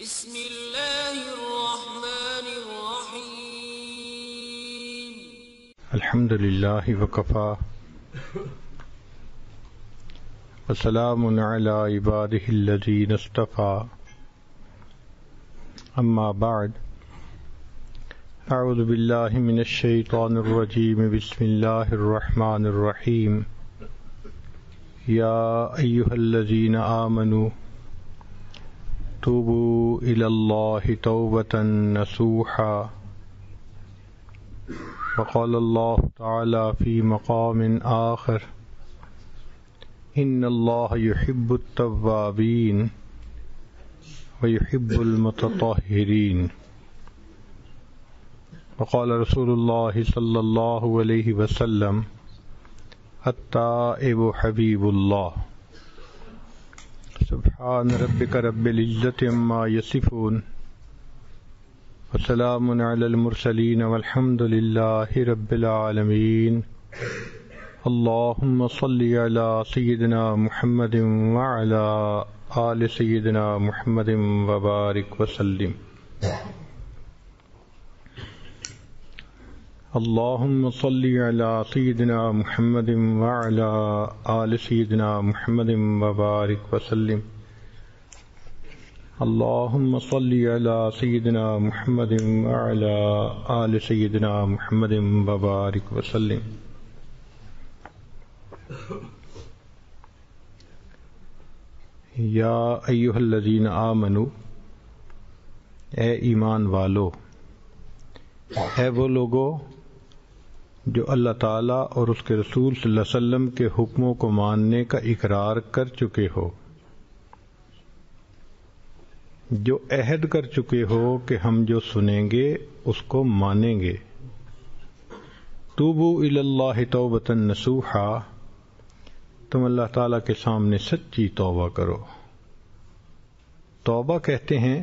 بسم اللہ الرحمن الرحیم الحمد للہ وکفا وسلام علی عبادہ الذین اصطفی اما بعد اعوذ باللہ من الشیطان الرجیم بسم اللہ الرحمن الرحیم یا ایہا الذین آمنوا توبوا الی اللہ توبۃ نصوحا وقال اللہ تعالی فی مقام آخر ان اللہ یحب التوابین ویحب المتطہرین وقال رسول اللہ صلی اللہ علیہ وسلم التائب حبیب اللہ سبحان ربک رب العزۃ عما یصفون وسلام علی المرسلین والحمد للہ رب العالمین اللہم صل علی سیدنا محمد وعلی آل سیدنا محمد وبارک وسلم اللہم صل علی سیدنا محمد وعلی آل سیدنا محمد وبارک وسلم اللہم صل علی سیدنا محمد وعلی آل سیدنا محمد وبارک وسلم یا ایھا الذین آمنوا، اے ایمان والو، اے وہ لوگو جو اللہ تعالیٰ اور اس کے رسول صلی اللہ علیہ وسلم کے حکموں کو ماننے کا اقرار کر چکے ہو، جو عہد کر چکے ہو کہ ہم جو سنیں گے اس کو مانیں گے۔ توبوا الی اللہ توبۃ نصوحا، تم اللہ تعالیٰ کے سامنے سچی توبہ کرو۔ توبہ کہتے ہیں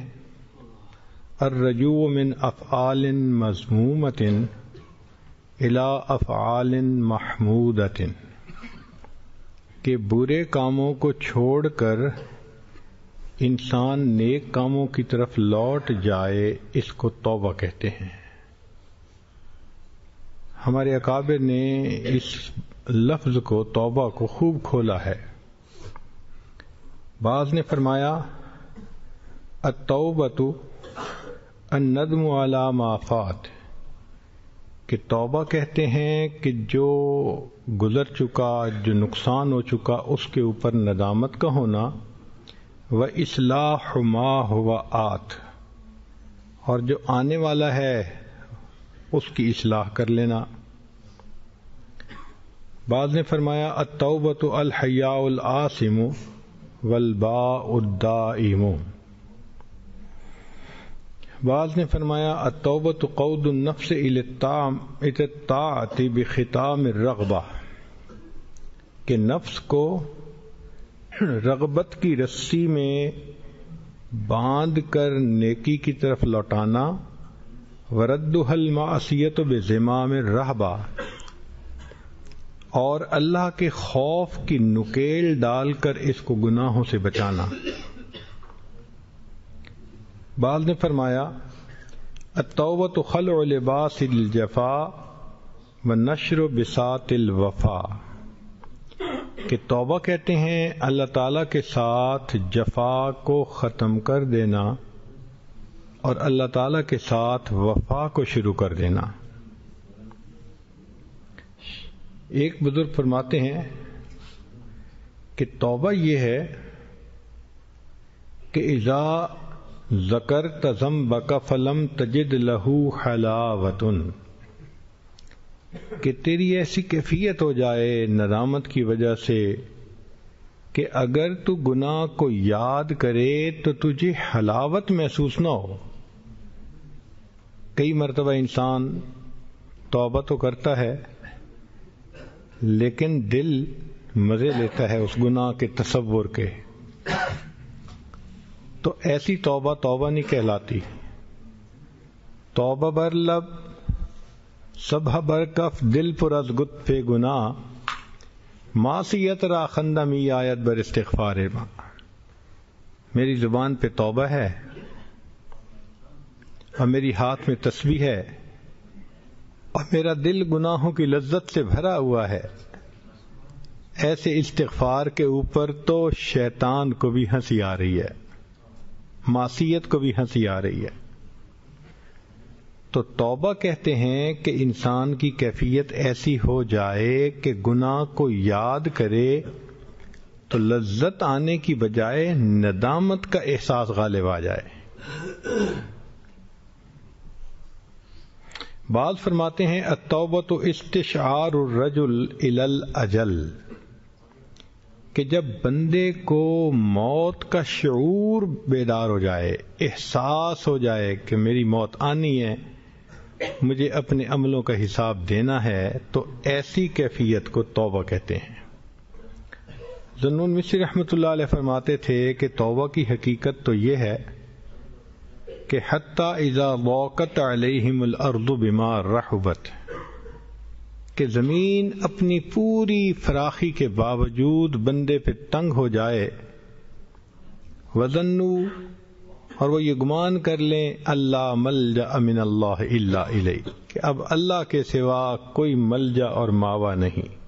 الرجوع من افعال مذمومۃ الی افعال محمودۃ، کہ برے کاموں کو چھوڑ کر انسان نیک کاموں کی طرف لوٹ جائے، اس کو توبہ کہتے ہیں۔ ہمارے اکابر نے اس لفظ کو، توبہ کو، خوب کھولا ہے۔ بعض نے فرمایا التوبۃ الندم علی ما فات، کہ توبہ کہتے ہیں کہ جو گزر چکا، جو نقصان ہو چکا، اس کے اوپر ندامت کا ہونا، وَإِصْلَاحُ مَا هُوَ آتٍ، اور جو آنے والا ہے اس کی اصلاح کر لینا۔ بعض نے فرمایا التوبۃ الحیاء العاصم والباء الدائم، بعض نے فرمایا التوبۃ قود النفس الی الطاعۃ بختام الرغبہ، کہ نفس کو رغبت کی رسی میں باندھ کر نیکی کی طرف لوٹانا، وردها المعصیۃ بزمام الرہبہ، اور اللہ کے خوف کی نکیل ڈال کر اس کو گناہوں سے بچانا۔ بعض نے فرمایا التوبۃ خلع لباس الجفا ونشر بساط الوفا، کہ توبہ کہتے ہیں اللہ تعالیٰ کے ساتھ جفا کو ختم کر دینا اور اللہ تعالیٰ کے ساتھ وفا کو شروع کر دینا۔ ایک بزرگ فرماتے ہیں کہ توبہ یہ ہے کہ اذا ذکرت ذنبک فلم تجد لہ حلاوۃ، کہ تیری ایسی کیفیت ہو جائے ندامت کی وجہ سے کہ اگر تو گناہ کو یاد کرے تو تجھے حلاوت محسوس نہ ہو۔ کئی مرتبہ انسان توبہ تو کرتا ہے لیکن دل مزے لیتا ہے اس گناہ کے تصور کے، تو ایسی توبہ توبہ نہیں کہلاتی۔ توبہ بر لب صبح بر کف دل پر از گتف گناہ، معصیت را خندمی آیت بر استغفار ماں، میری زبان پہ توبہ ہے اور میری ہاتھ میں تسبیح ہے اور میرا دل گناہوں کی لذت سے بھرا ہوا ہے، ایسے استغفار کے اوپر تو شیطان کو بھی ہنسی آ رہی ہے، معصیت کو بھی ہنسی آ رہی ہے۔ تو توبہ کہتے ہیں کہ انسان کی کیفیت ایسی ہو جائے کہ گناہ کو یاد کرے تو لذت آنے کی بجائے ندامت کا احساس غالب آ جائے۔ بعض فرماتے ہیں التوبۃ استشعار الرجل الی الاجل، کہ جب بندے کو موت کا شعور بیدار ہو جائے، احساس ہو جائے کہ میری موت آنی ہے، مجھے اپنے عملوں کا حساب دینا ہے، تو ایسی کیفیت کو توبہ کہتے ہیں۔ ذنون مصری رحمۃ اللہ علیہ فرماتے تھے کہ توبہ کی حقیقت تو یہ ہے کہ حتی اذا ضاقت علیہم الارض بما رحبت، کہ زمین اپنی پوری فراخی کے باوجود بندے پہ تنگ ہو جائے، وظنوا، اور وہ یہ گمان کر لیں، اللہ ملجأ من اللہ الا الیہ، کہ اب اللہ کے سوا کوئی ملجا اور ماوا نہیں۔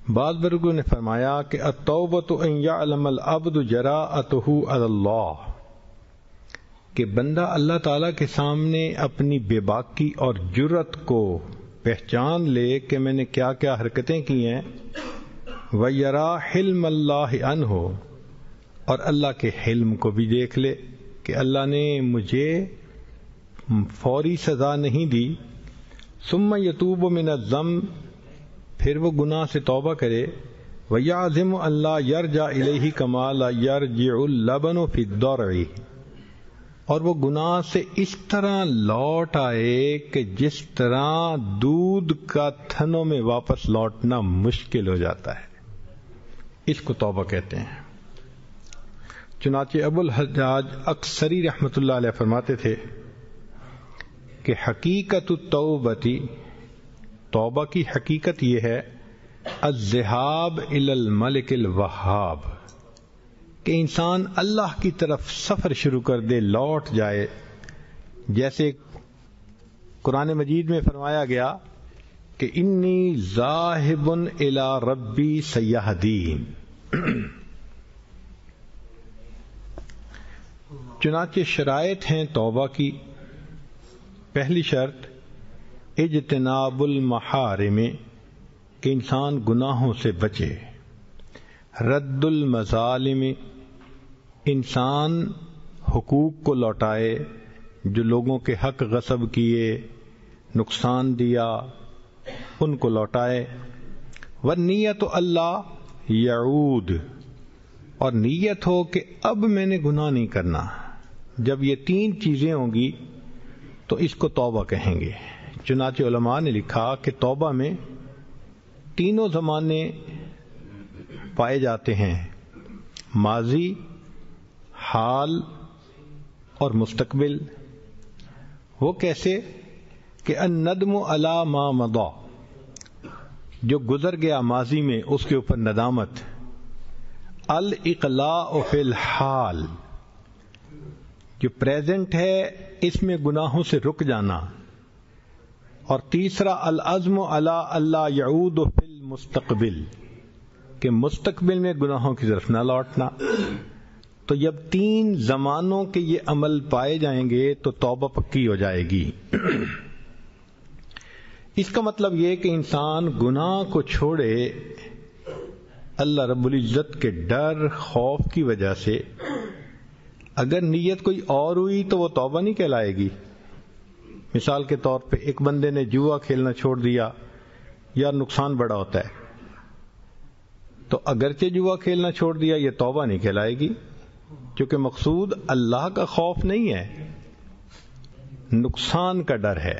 بعض بزرگوں نے فرمایا کہ التوبۃ ان یعلم العبد جراءتہ علی اللہ، کہ بندہ اللہ تعالیٰ کے سامنے اپنی بے باکی اور جرت کو پہچان لے کہ میں نے کیا کیا حرکتیں کی ہیں، وَيَرَا حِلْمَ اللَّهِ عَنْهُ، اور اللہ کے حلم کو بھی دیکھ لے کہ اللہ نے مجھے فوری سزا نہیں دی، ثُمَّ يَتُوبُ مِنَ الذَّنْبِ، پھر وہ گناہ سے توبہ کرے، وَيَعْزِمُ أَن لَّا يَرْجَعَ إِلَيْهِ كَمَا لَا يَرْجِعُ اللَّبَنُ فِي الضَّرْعِ، اور وہ گناہ سے اس طرح لوٹ آئے کہ جس طرح دودھ کا تھنوں میں واپس لوٹنا مشکل ہو جاتا ہے، اس کو توبہ کہتے ہیں۔ چنانچہ ابو الحجاج اکثری رحمۃ اللہ علیہ فرماتے تھے کہ حقیقت التوبتی، توبہ کی حقیقت یہ ہے، الذہاب الی الملک الوہاب، کہ انسان اللہ کی طرف سفر شروع کر دے، لوٹ جائے، جیسے قرآن مجید میں فرمایا گیا کہ انی ذاہب الی ربی سیہدین۔ چنانچہ شرائط ہیں توبہ کی۔ پہلی شرط اجتناب المحارم، کہ انسان گناہوں سے بچے، رد المظالم، انسان حقوق کو لوٹائے، جو لوگوں کے حق غصب کیے، نقصان دیا، ان کو لوٹائے، والنیت اللہ یعود، اور نیت ہو کہ اب میں نے گناہ نہیں کرنا۔ جب یہ تین چیزیں ہوں گی تو اس کو توبہ کہیں گے۔ چنانچہ علماء نے لکھا کہ توبہ میں تینوں زمانے پائے جاتے ہیں، ماضی، حال اور مستقبل۔ وہ کیسے کہ الندم علی ما مضی، جو گزر گیا ماضی میں اس کے اوپر ندامت، الاقلاع فی الحال، جو پریزنٹ ہے اس میں گناہوں سے رک جانا، اور تیسرا العزم علی اللہ یعود فی المستقبل، کہ مستقبل میں گناہوں کی طرف نہ لوٹنا۔ تو جب تین زمانوں کے یہ عمل پائے جائیں گے تو توبہ پکی ہو جائے گی۔ اس کا مطلب یہ کہ انسان گناہ کو چھوڑے اللہ رب العزت کے ڈر، خوف کی وجہ سے۔ اگر نیت کوئی اور ہوئی تو وہ توبہ نہیں کہلائے گی۔ مثال کے طور پہ ایک بندے نے جوا کھیلنا چھوڑ دیا، یا نقصان بڑا ہوتا ہے، تو اگرچہ جوا کھیلنا چھوڑ دیا یہ توبہ نہیں کہلائے گی، کیونکہ مقصود اللہ کا خوف نہیں ہے، نقصان کا ڈر ہے۔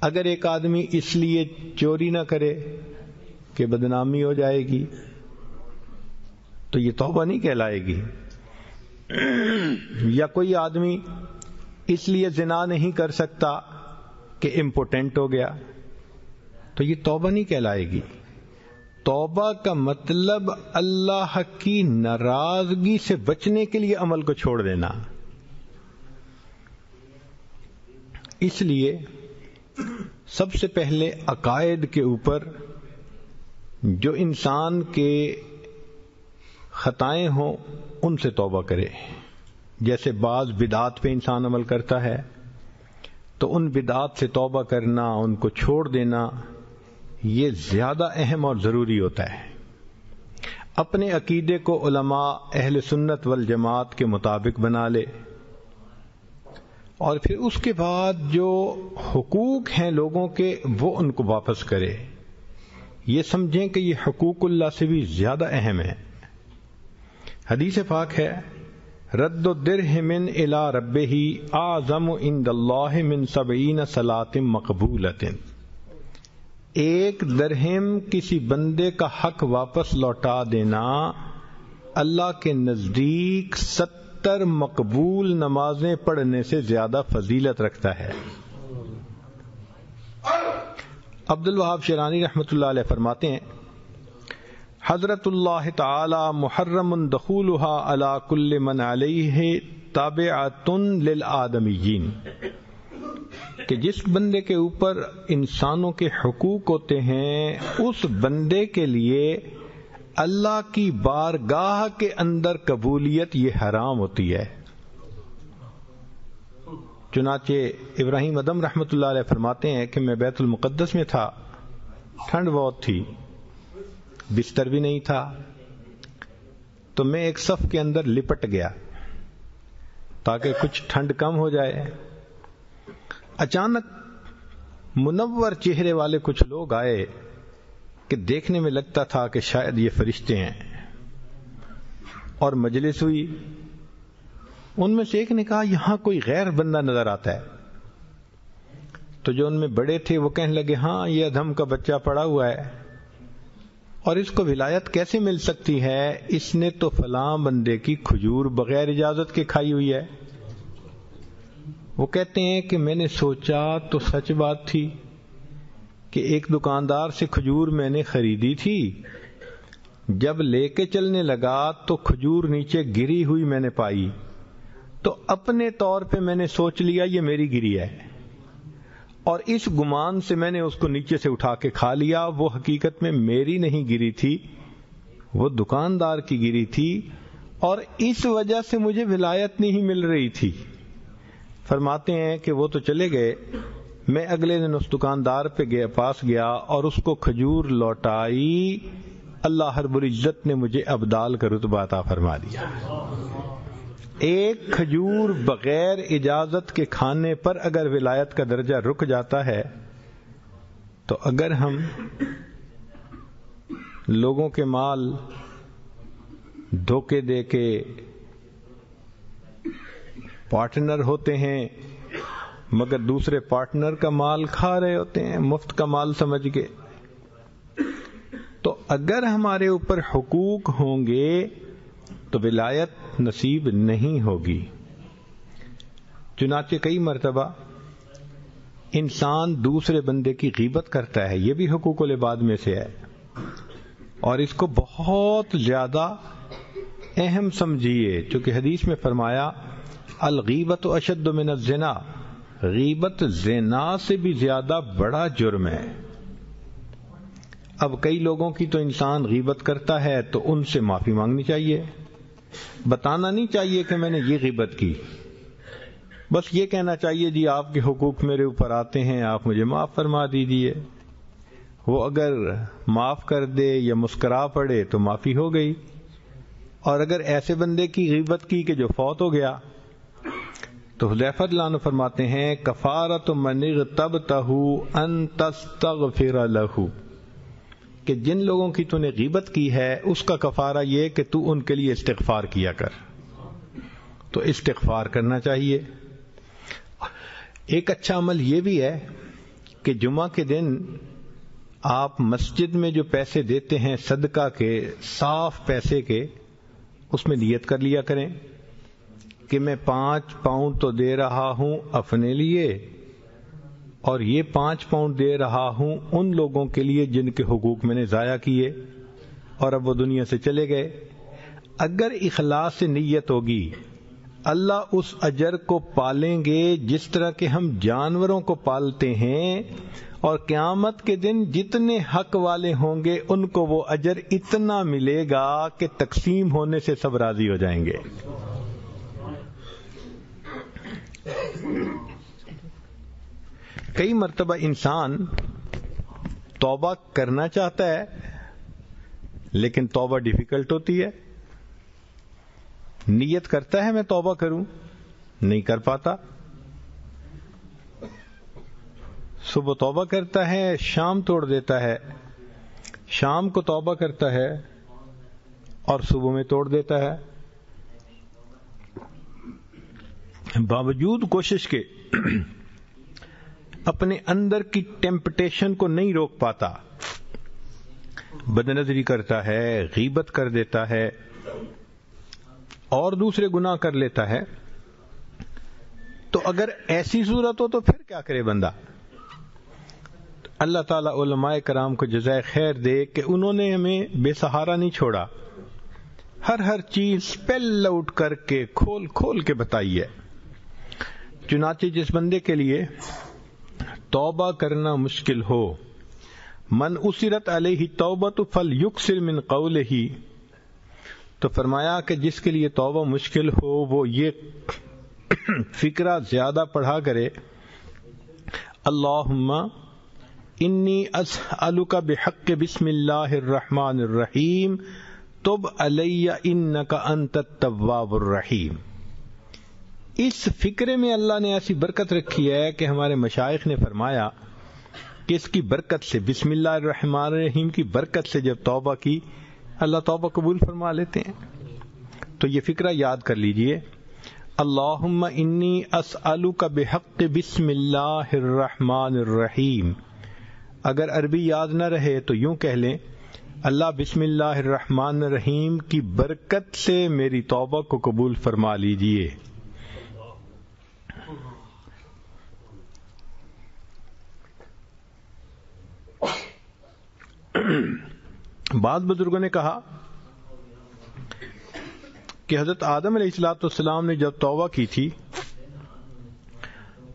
اگر ایک آدمی اس لیے چوری نہ کرے کہ بدنامی ہو جائے گی تو یہ توبہ نہیں کہلائے گی، یا کوئی آدمی اس لیے زنا نہیں کر سکتا کہ امپوٹنٹ ہو گیا تو یہ توبہ نہیں کہلائے گی۔ توبہ کا مطلب اللہ کی ناراضگی سے بچنے کے لیے عمل کو چھوڑ دینا. اس لیے سب سے پہلے عقائد کے اوپر جو انسان کے خطائیں ہوں ان سے توبہ کرے. جیسے بعض بدعات پہ انسان عمل کرتا ہے تو ان بدعات سے توبہ کرنا، ان کو چھوڑ دینا، یہ زیادہ اہم اور ضروری ہوتا ہے. اپنے عقیدے کو علماء اہل سنت والجماعت کے مطابق بنا لے، اور پھر اس کے بعد جو حقوق ہیں لوگوں کے وہ ان کو واپس کرے. یہ سمجھیں کہ یہ حقوق اللہ سے بھی زیادہ اہم ہے. حدیث پاک ہے، رد الدرہم الی ربہ اعظم عند اللہ من 70 صلاۃ مقبولۃ. ایک درہم کسی بندے کا حق واپس لوٹا دینا اللہ کے نزدیک 70 مقبول نمازیں پڑھنے سے زیادہ فضیلت رکھتا ہے. عبد الوہاب شیرانی رحمۃ اللہ علیہ فرماتے ہیں، حضرت اللہ تعالی محرم دخولها علی کل من علیہ تابعۃ للآدمیین، کہ جس بندے کے اوپر انسانوں کے حقوق ہوتے ہیں اس بندے کے لیے اللہ کی بارگاہ کے اندر قبولیت یہ حرام ہوتی ہے. چنانچہ ابراہیم ادم رحمۃ اللہ علیہ فرماتے ہیں کہ میں بیت المقدس میں تھا، ٹھنڈ بہت تھی، بستر بھی نہیں تھا، تو میں ایک صف کے اندر لپٹ گیا تاکہ کچھ ٹھنڈ کم ہو جائے. اچانک منور چہرے والے کچھ لوگ آئے کہ دیکھنے میں لگتا تھا کہ شاید یہ فرشتے ہیں، اور مجلس ہوئی. ان میں سے ایک نے کہا یہاں کوئی غیر بندہ نظر آتا ہے. تو جو ان میں بڑے تھے وہ کہنے لگے ہاں یہ ادھم کا بچہ پڑا ہوا ہے اور اس کو ولایت کیسے مل سکتی ہے، اس نے تو فلاں بندے کی کھجور بغیر اجازت کے کھائی ہوئی ہے. وہ کہتے ہیں کہ میں نے سوچا تو سچ بات تھی کہ ایک دکاندار سے کھجور میں نے خریدی تھی، جب لے کے چلنے لگا تو کھجور نیچے گری ہوئی میں نے پائی، تو اپنے طور پہ میں نے سوچ لیا یہ میری گری ہے، اور اس گمان سے میں نے اس کو نیچے سے اٹھا کے کھا لیا. وہ حقیقت میں میری نہیں گری تھی، وہ دکاندار کی گری تھی، اور اس وجہ سے مجھے ولایت نہیں مل رہی تھی. فرماتے ہیں کہ وہ تو چلے گئے، میں اگلے دن اس دکاندار پہ پاس گیا اور اس کو کھجور لوٹائی. اللہ رب العزت نے مجھے ابدال کا رتبہ عطا فرما دیا. ایک کھجور بغیر اجازت کے کھانے پر اگر ولایت کا درجہ رک جاتا ہے تو اگر ہم لوگوں کے مال دھوکے دے کے پارٹنر ہوتے ہیں مگر دوسرے پارٹنر کا مال کھا رہے ہوتے ہیں مفت کا مال سمجھ کے، تو اگر ہمارے اوپر حقوق ہوں گے تو ولایت نصیب نہیں ہوگی. چنانچہ کئی مرتبہ انسان دوسرے بندے کی غیبت کرتا ہے، یہ بھی حقوق العباد میں سے ہے، اور اس کو بہت زیادہ اہم سمجھیے، چونکہ حدیث میں فرمایا الغیبت اشد من الزنا، غیبت زنا سے بھی زیادہ بڑا جرم ہے. اب کئی لوگوں کی تو انسان غیبت کرتا ہے تو ان سے معافی مانگنی چاہیے، بتانا نہیں چاہیے کہ میں نے یہ غیبت کی، بس یہ کہنا چاہیے جی آپ کے حقوق میرے اوپر آتے ہیں، آپ مجھے معاف فرما دیجیے. وہ اگر معاف کر دے یا مسکرا پڑے تو معافی ہو گئی. اور اگر ایسے بندے کی غیبت کی کہ جو فوت ہو گیا تو حذیفہ رضی اللہ عنہ فرماتے ہیں کفارۃ من اغتبتہ ان تستغفر لہ، کہ جن لوگوں کی تو نے غیبت کی ہے اس کا کفارہ یہ کہ تو ان کے لیے استغفار کیا کر. تو استغفار کرنا چاہیے. ایک اچھا عمل یہ بھی ہے کہ جمعہ کے دن آپ مسجد میں جو پیسے دیتے ہیں صدقہ کے، صاف پیسے کے، اس میں نیت کر لیا کریں کہ میں 5 پاؤنڈ تو دے رہا ہوں اپنے لیے، اور یہ 5 پاؤنڈ دے رہا ہوں ان لوگوں کے لیے جن کے حقوق میں نے ضائع کیے. اور اب وہ دنیا سے چلے گئے. اگر اخلاص سے نیت ہوگی اللہ اس اجر کو پالیں گے جس طرح کہ ہم جانوروں کو پالتے ہیں، اور قیامت کے دن جتنے حق والے ہوں گے ان کو وہ اجر اتنا ملے گا کہ تقسیم ہونے سے سب راضی ہو جائیں گے. کئی مرتبہ انسان توبہ کرنا چاہتا ہے لیکن توبہ ڈیفیکلٹ ہوتی ہے. نیت کرتا ہے میں توبہ کروں، نہیں کر پاتا. صبح توبہ کرتا ہے، شام توڑ دیتا ہے، شام کو توبہ کرتا ہے اور صبح میں توڑ دیتا ہے. باوجود کوشش کے اپنے اندر کی ٹیمپٹیشن کو نہیں روک پاتا، بدنظری کرتا ہے، غیبت کر دیتا ہے اور دوسرے گناہ کر لیتا ہے. تو اگر ایسی صورت ہو تو پھر کیا کرے بندہ؟ اللہ تعالیٰ علماء کرام کو جزائے خیر دے کہ انہوں نے ہمیں بے سہارا نہیں چھوڑا، ہر چیز اسپیل آؤٹ کر کے کھول کھول کے بتائی ہے. چنانچہ جس بندے کے لیے توبہ کرنا مشکل ہو، من اسرت علیہ توبۃ فلیکثر من قولہ، تو فرمایا کہ جس کے لیے توبہ مشکل ہو وہ یہ فکرہ زیادہ پڑھا کرے، اللہم انی اسألک بحق بسم اللہ الرحمن الرحیم تب علی انک انت التواب الرحیم. اس فکرے میں اللہ نے ایسی برکت رکھی ہے کہ ہمارے مشائخ نے فرمایا کہ اس کی برکت سے، بسم اللہ الرحمن الرحیم کی برکت سے جب توبہ کی اللہ توبہ قبول فرما لیتے ہیں. تو یہ فکرہ یاد کر لیجئے، اللہم انی اسألک بحق بسم اللہ الرحمن الرحیم. اگر عربی یاد نہ رہے تو یوں کہہ لیں، اللہ بسم اللہ الرحمن الرحیم کی برکت سے میری توبہ کو قبول فرما لیجئے. بعض بزرگوں نے کہا کہ حضرت آدم علیہ السلام نے جب توبہ کی تھی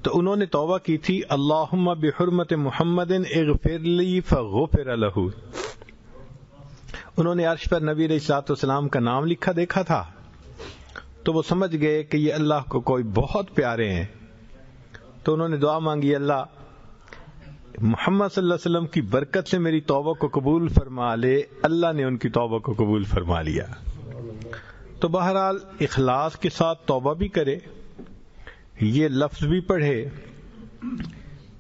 تو انہوں نے توبہ کی تھی اللہم بحرمت محمد اغفر لی فغفر لہ. انہوں نے عرش پر نبی علیہ السلام کا نام لکھا دیکھا تھا تو وہ سمجھ گئے کہ یہ اللہ کو کوئی بہت پیارے ہیں، تو انہوں نے دعا مانگی، اللہ محمد صلی اللہ علیہ وسلم کی برکت سے میری توبہ کو قبول فرما لے. اللہ نے ان کی توبہ کو قبول فرما لیا. تو بہرحال اخلاص کے ساتھ توبہ بھی کرے، یہ لفظ بھی پڑھے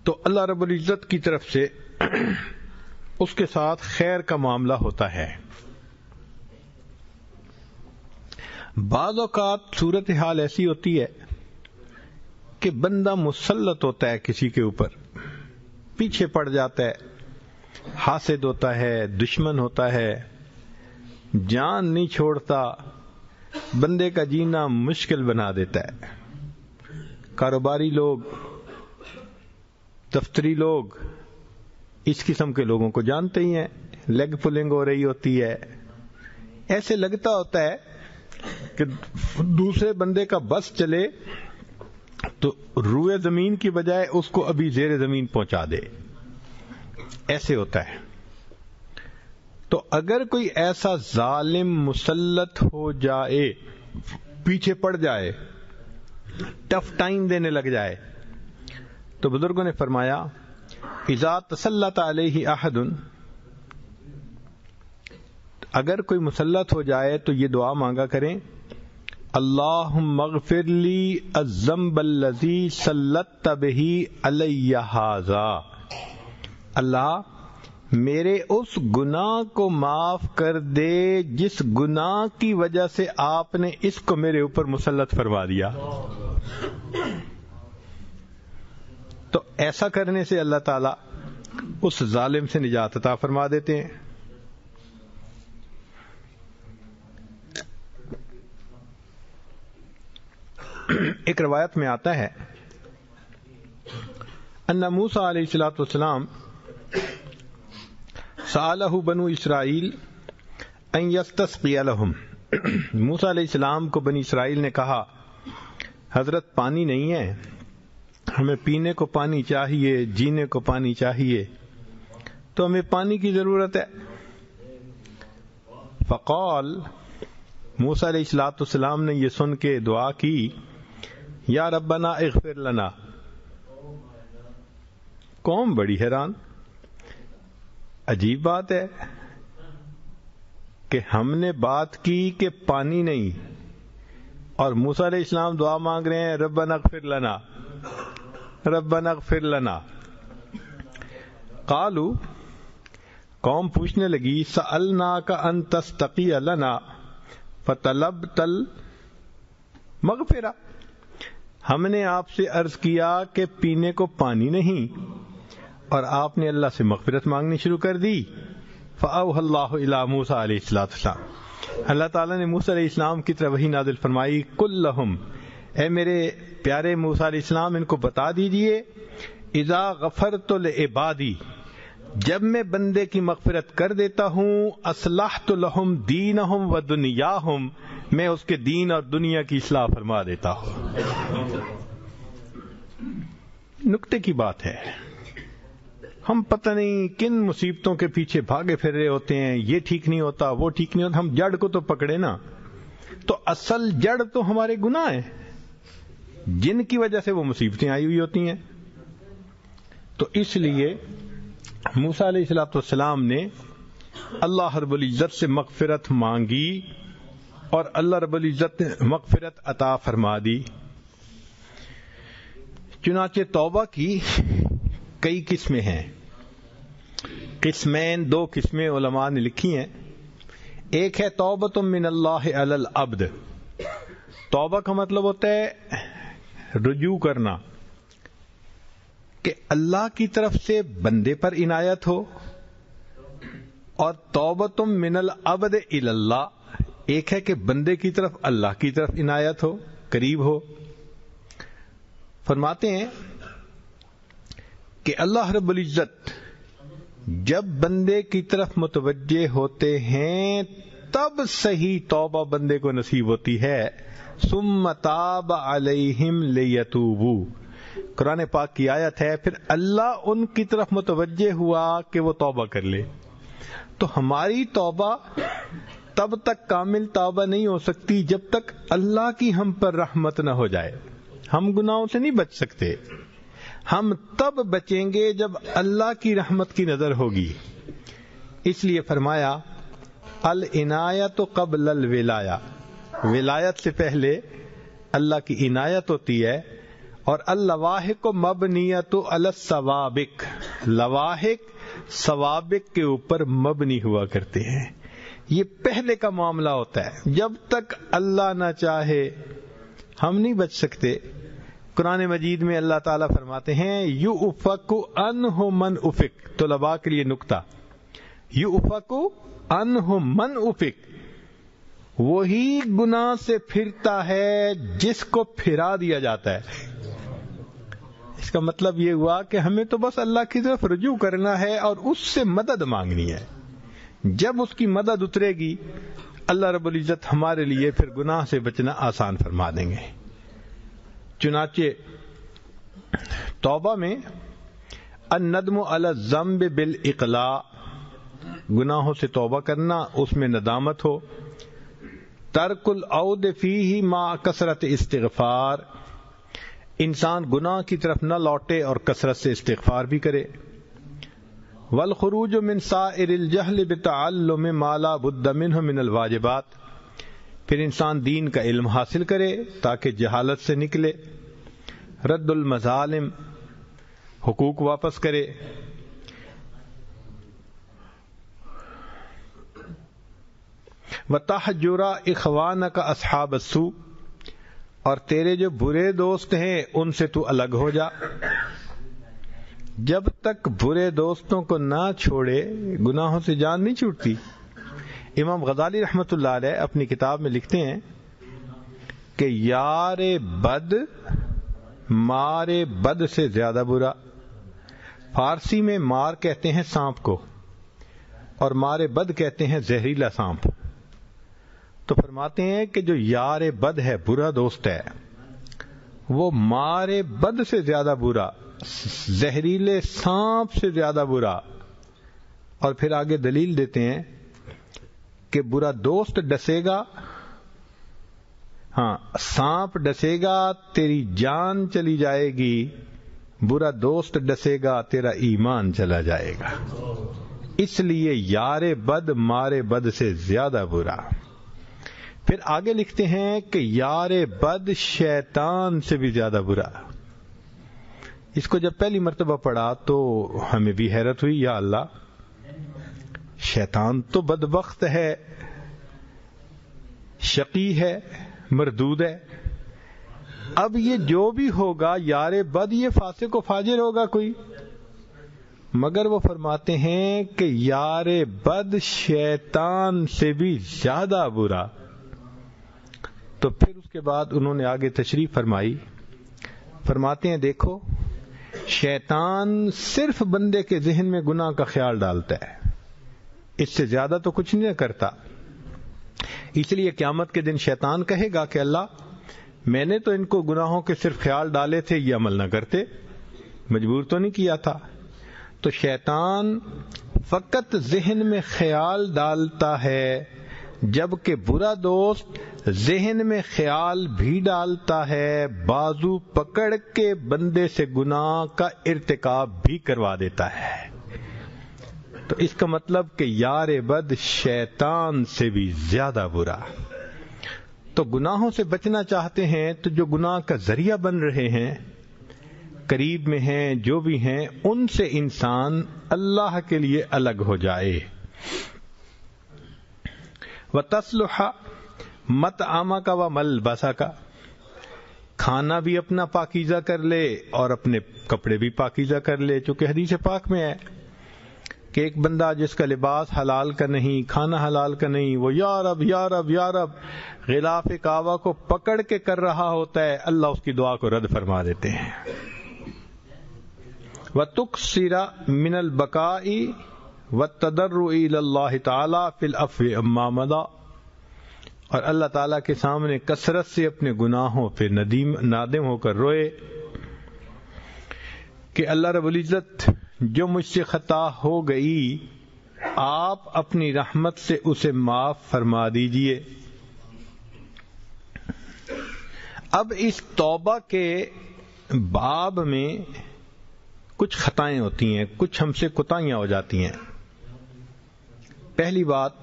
تو اللہ رب العزت کی طرف سے اس کے ساتھ خیر کا معاملہ ہوتا ہے. بعض اوقات صورتحال ایسی ہوتی ہے کہ بندہ مسلط ہوتا ہے کسی کے اوپر، پیچھے پڑ جاتا ہے، حاسد ہوتا ہے، دشمن ہوتا ہے، جان نہیں چھوڑتا، بندے کا جینا مشکل بنا دیتا ہے. کاروباری لوگ، دفتری لوگ اس قسم کے لوگوں کو جانتے ہی ہیں، لیگ پولنگ ہو رہی ہوتی ہے، ایسے لگتا ہوتا ہے کہ دوسرے بندے کا بس چلے تو روئے زمین کی بجائے اس کو ابھی زیر زمین پہنچا دے، ایسے ہوتا ہے. تو اگر کوئی ایسا ظالم مسلط ہو جائے، پیچھے پڑ جائے، ٹف ٹائم دینے لگ جائے، تو بزرگوں نے فرمایا اذا تسلط علیہ احد، اگر کوئی مسلط ہو جائے تو یہ دعا مانگا کریں، اللہم اغفر لی الذنب الذی سلطت بہ علی ھذا. اللہ میرے اس گناہ کو معاف کر دے جس گناہ کی وجہ سے آپ نے اس کو میرے اوپر مسلط فرما دیا. تو ایسا کرنے سے اللہ تعالیٰ اس ظالم سے نجات عطا فرما دیتے ہیں. ایک روایت میں آتا ہے ان موسیٰ علیہ السلام سألہ بنو اسرائیل ان یستسقی لہم، موسیٰ علیہ السلام کو بنی اسرائیل نے کہا حضرت پانی نہیں ہے، ہمیں پینے کو پانی چاہیے، جینے کو پانی چاہیے، تو ہمیں پانی کی ضرورت ہے۔ فقال، موسیٰ علیہ السلام نے یہ سن کے دعا کی، یا ربنا اغفر لنا۔ قوم بڑی حیران، عجیب بات ہے کہ ہم نے بات کی کہ پانی نہیں، اور موسیٰ علیہ السلام دعا مانگ رہے ہیں ربنا اغفر لنا، ربنا اغفر لنا۔ قالو، قوم پوچھنے لگی سألناک ان تستقی لنا فطلبت المغفرہ، ہم نے آپ سے عرض کیا کہ پینے کو پانی نہیں، اور آپ نے اللہ سے مغفرت مانگنی شروع کر دی۔ فأوحى اللہ الی موسیٰ علیہ السلام، اللہ تعالیٰ نے موسیٰ علیہ السلام کی طرف وحی نازل فرمائی، قل لہم، اے میرے پیارے موسیٰ علیہ السلام ان کو بتا دیجئے، اذا غفرت لعبادی، جب میں بندے کی مغفرت کر دیتا ہوں، اصلحت لہم دینہم و دنیاہم، میں اس کے دین اور دنیا کی اصلاح فرما دیتا ہوں۔ نکتے کی بات ہے، ہم پتہ نہیں کن مصیبتوں کے پیچھے بھاگے پھر رہے ہوتے ہیں، یہ ٹھیک نہیں ہوتا، وہ ٹھیک نہیں ہوتا، ہم جڑ کو تو پکڑے نا، تو اصل جڑ تو ہمارے گناہ ہیں جن کی وجہ سے وہ مصیبتیں آئی ہوئی ہوتی ہیں۔ تو اس لیے موسیٰ علیہ السلام نے اللہ رب العزت سے مغفرت مانگی اور اللہ رب العزت نے مغفرت عطا فرما دی۔ چنانچہ توبہ کی کئی قسمیں ہیں، قسمین، دو قسمیں علماء نے لکھی ہیں۔ ایک ہے توبۃ من اللہ علی العبد، توبہ کا مطلب ہوتا ہے رجوع کرنا، کہ اللہ کی طرف سے بندے پر عنایت ہو، اور توبۃ من العبد الی اللہ، ایک ہے کہ بندے کی طرف اللہ کی طرف عنایت ہو، قریب ہو۔ فرماتے ہیں کہ اللہ رب العزت جب بندے کی طرف متوجہ ہوتے ہیں تب صحیح توبہ بندے کو نصیب ہوتی ہے۔ ثم تاب علیہم لیتوبوا، قرآن پاک کی آیت ہے، پھر اللہ ان کی طرف متوجہ ہوا کہ وہ توبہ کر لے۔ تو ہماری توبہ تب تک کامل توبہ نہیں ہو سکتی جب تک اللہ کی ہم پر رحمت نہ ہو جائے۔ ہم گناہوں سے نہیں بچ سکتے، ہم تب بچیں گے جب اللہ کی رحمت کی نظر ہوگی۔ اس لیے فرمایا العنایت قبل الولایہ، ولایت سے پہلے اللہ کی عنایت ہوتی ہے، اور اللواحق مبنیۃ علی السوابق، لواحق سوابق کے اوپر مبنی ہوا کرتے ہیں۔ یہ پہلے کا معاملہ ہوتا ہے، جب تک اللہ نہ چاہے ہم نہیں بچ سکتے۔ قرآن مجید میں اللہ تعالیٰ فرماتے ہیں یؤفک عنہ من افک، طلباء کے لیے نکتہ، یؤفک عنہ من افک، وہی گناہ سے پھرتا ہے جس کو پھرا دیا جاتا ہے۔ اس کا مطلب یہ ہوا کہ ہمیں تو بس اللہ کی طرف رجوع کرنا ہے اور اس سے مدد مانگنی ہے۔ جب اس کی مدد اترے گی اللہ رب العزت ہمارے لیے پھر گناہ سے بچنا آسان فرما دیں گے۔ چنانچہ توبہ میں الندم علی الذنب بالاقلاع، گناہوں سے توبہ کرنا، اس میں ندامت ہو۔ ترک العود فیہ مع کثرت استغفار، انسان گناہ کی طرف نہ لوٹے اور کثرت سے استغفار بھی کرے۔ والخروج من سائر الجہل بتعلم ما لا بد منہ من الواجبات، پھر انسان دین کا علم حاصل کرے تاکہ جہالت سے نکلے۔ رد المظالم، حقوق واپس کرے۔ وتحجر اخوانک اصحاب السوء، اور تیرے جو برے دوست ہیں ان سے تو الگ ہو جا۔ جب تک برے دوستوں کو نہ چھوڑے گناہوں سے جان نہیں چھوٹتی۔ امام غزالی رحمۃ اللہ علیہ اپنی کتاب میں لکھتے ہیں کہ یار بد مار بد سے زیادہ برا۔ فارسی میں مار کہتے ہیں سانپ کو، اور مار بد کہتے ہیں زہریلا سانپ۔ تو فرماتے ہیں کہ جو یار بد ہے، برا دوست ہے، وہ مار بد سے زیادہ برا، زہریلے سانپ سے زیادہ برا. اور پھر آگے دلیل دیتے ہیں کہ برا دوست ڈسے گا، ہاں سانپ ڈسے گا تیری جان چلی جائے گی، برا دوست ڈسے گا تیرا ایمان چلا جائے گا. اس لیے یار بد مارے بد سے زیادہ برا. پھر آگے لکھتے ہیں کہ یار بد شیطان سے بھی زیادہ برا. اس کو جب پہلی مرتبہ پڑھا تو ہمیں بھی حیرت ہوئی، یا اللہ، شیطان تو بدبخت ہے، شقی ہے، مردود ہے. اب یہ جو بھی ہوگا یار بد، یہ فاسق و فاجر ہوگا کوئی. مگر وہ فرماتے ہیں کہ یار بد شیطان سے بھی زیادہ برا. تو پھر اس کے بعد انہوں نے آگے تشریح فرمائی، فرماتے ہیں دیکھو، شیطان صرف بندے کے ذہن میں گناہ کا خیال ڈالتا ہے، اس سے زیادہ تو کچھ نہیں کرتا. اس لیے قیامت کے دن شیطان کہے گا کہ اللہ، میں نے تو ان کو گناہوں کے صرف خیال ڈالے تھے، یہ عمل نہ کرتے، مجبور تو نہیں کیا تھا. تو شیطان فقط ذہن میں خیال ڈالتا ہے، جبکہ برا دوست ذہن میں خیال بھی ڈالتا ہے، بازو پکڑ کے بندے سے گناہ کا ارتکاب بھی کروا دیتا ہے. تو اس کا مطلب کہ یار بد شیطان سے بھی زیادہ برا. تو گناہوں سے بچنا چاہتے ہیں تو جو گناہ کا ذریعہ بن رہے ہیں، قریب میں ہیں، جو بھی ہیں، ان سے انسان اللہ کے لیے الگ ہو جائے. وَتَصْلُحَ مَطْعَمَكَ وَمَلْبَسَكَ، کھانا بھی اپنا پاکیزہ کر لے اور اپنے کپڑے بھی پاکیزہ کر لے. چونکہ حدیث پاک میں ہے کہ ایک بندہ جس کا لباس حلال کا نہیں، کھانا حلال کا نہیں، وہ یا رب یا رب یا رب غلاف کعبہ کو پکڑ کے کر رہا ہوتا ہے، اللہ اس کی دعا کو رد فرما دیتے ہیں. وَتُقْصِرَ مِنَ الْبَكَاءِ وَالتَّضَرُّعِ إِلَى اللَّهِ تَعَالَى فِي الْعَفْوِ عَمَّا مَضَىٰ، اور اللہ تعالیٰ کے سامنے کثرت سے اپنے گناہوں پہ نادم ہو کر روئے کہ اللہ رب العزت، جو مجھ سے خطا ہو گئی، آپ اپنی رحمت سے اسے معاف فرما دیجئے. اب اس توبہ کے باب میں کچھ خطائیں ہوتی ہیں، کچھ ہم سے کوتاہیاں ہو جاتی ہیں. پہلی بات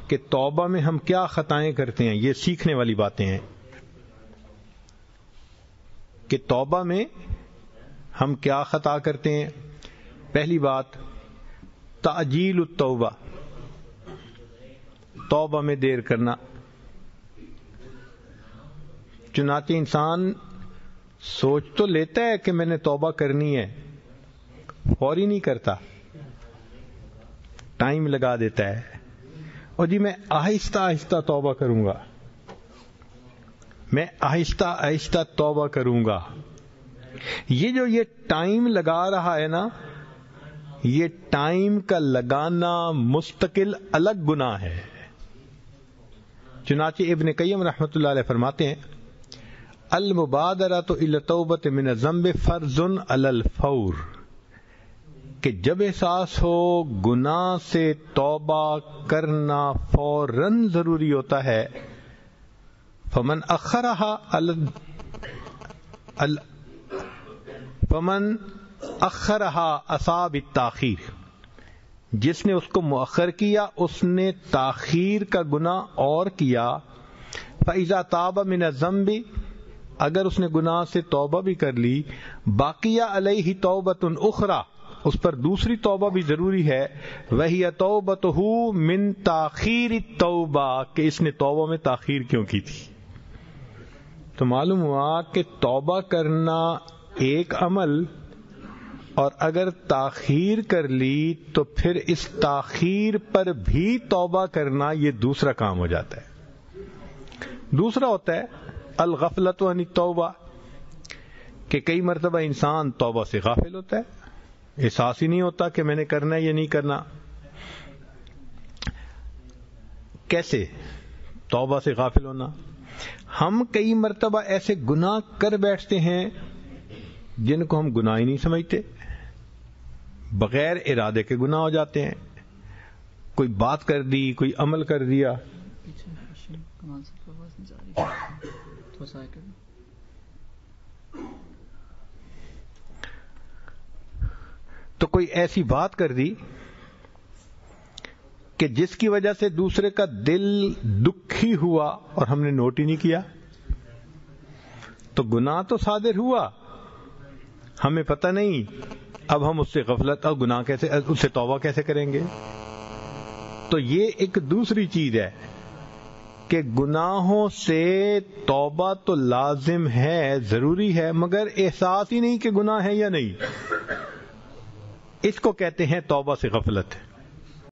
کہ توبہ میں ہم کیا خطائیں کرتے ہیں، یہ سیکھنے والی باتیں ہیں کہ توبہ میں ہم کیا خطا کرتے ہیں. پہلی بات، تعجیل التوبہ، توبہ میں دیر کرنا. چنانچہ انسان سوچ تو لیتا ہے کہ میں نے توبہ کرنی ہے، فوری نہیں کرتا، ٹائم لگا دیتا ہے، اور جی میں آہستہ آہستہ توبہ کروں گا، میں آہستہ آہستہ توبہ کروں گا. یہ ٹائم لگا رہا ہے نا، یہ ٹائم کا لگانا مستقل الگ گناہ ہے. چنانچہ ابن قیم رحمۃ اللہ علیہ فرماتے ہیں، المبادرۃ الی التوبۃ من الذنب فرض علی الفور، کہ جب احساس ہو گناہ سے توبہ کرنا فوراً ضروری ہوتا ہے. فمن اخرها اصاب التاخیر، جس نے اس کو مؤخر کیا اس نے تاخیر کا گناہ اور کیا. فاذا تاب من الذنب، اگر اس نے گناہ سے توبہ بھی کر لی، باقیہ علیہ توبۃ اخری، اس پر دوسری توبہ بھی ضروری ہے. وہی توبتہ من تاخیر التوبہ، کہ اس نے توبہ میں تاخیر کیوں کی تھی. تو معلوم ہوا کہ توبہ کرنا ایک عمل، اور اگر تاخیر کر لی تو پھر اس تاخیر پر بھی توبہ کرنا یہ دوسرا کام ہو جاتا ہے. دوسرا ہوتا ہے الغفلۃ عن التوبہ، کہ کئی مرتبہ انسان توبہ سے غافل ہوتا ہے، احساس ہی نہیں ہوتا کہ میں نے کرنا ہے یا نہیں کرنا. کیسے؟ توبہ سے غافل ہونا. ہم کئی مرتبہ ایسے گناہ کر بیٹھتے ہیں جن کو ہم گناہ ہی نہیں سمجھتے، بغیر ارادے کے گناہ ہو جاتے ہیں. کوئی بات کر دی، کوئی عمل کر دیا. تو کوئی ایسی بات کر دی کہ جس کی وجہ سے دوسرے کا دل دکھی ہوا اور ہم نے نوٹ ہی نہیں کیا، تو گناہ تو صادر ہوا، ہمیں پتہ نہیں. اب ہم اس سے غفلت اور گناہ کیسے، اس سے توبہ کیسے کریں گے؟ تو یہ ایک دوسری چیز ہے کہ گناہوں سے توبہ تو لازم ہے، ضروری ہے، مگر احساس ہی نہیں کہ گناہ ہے یا نہیں. اس کو کہتے ہیں توبہ سے غفلت.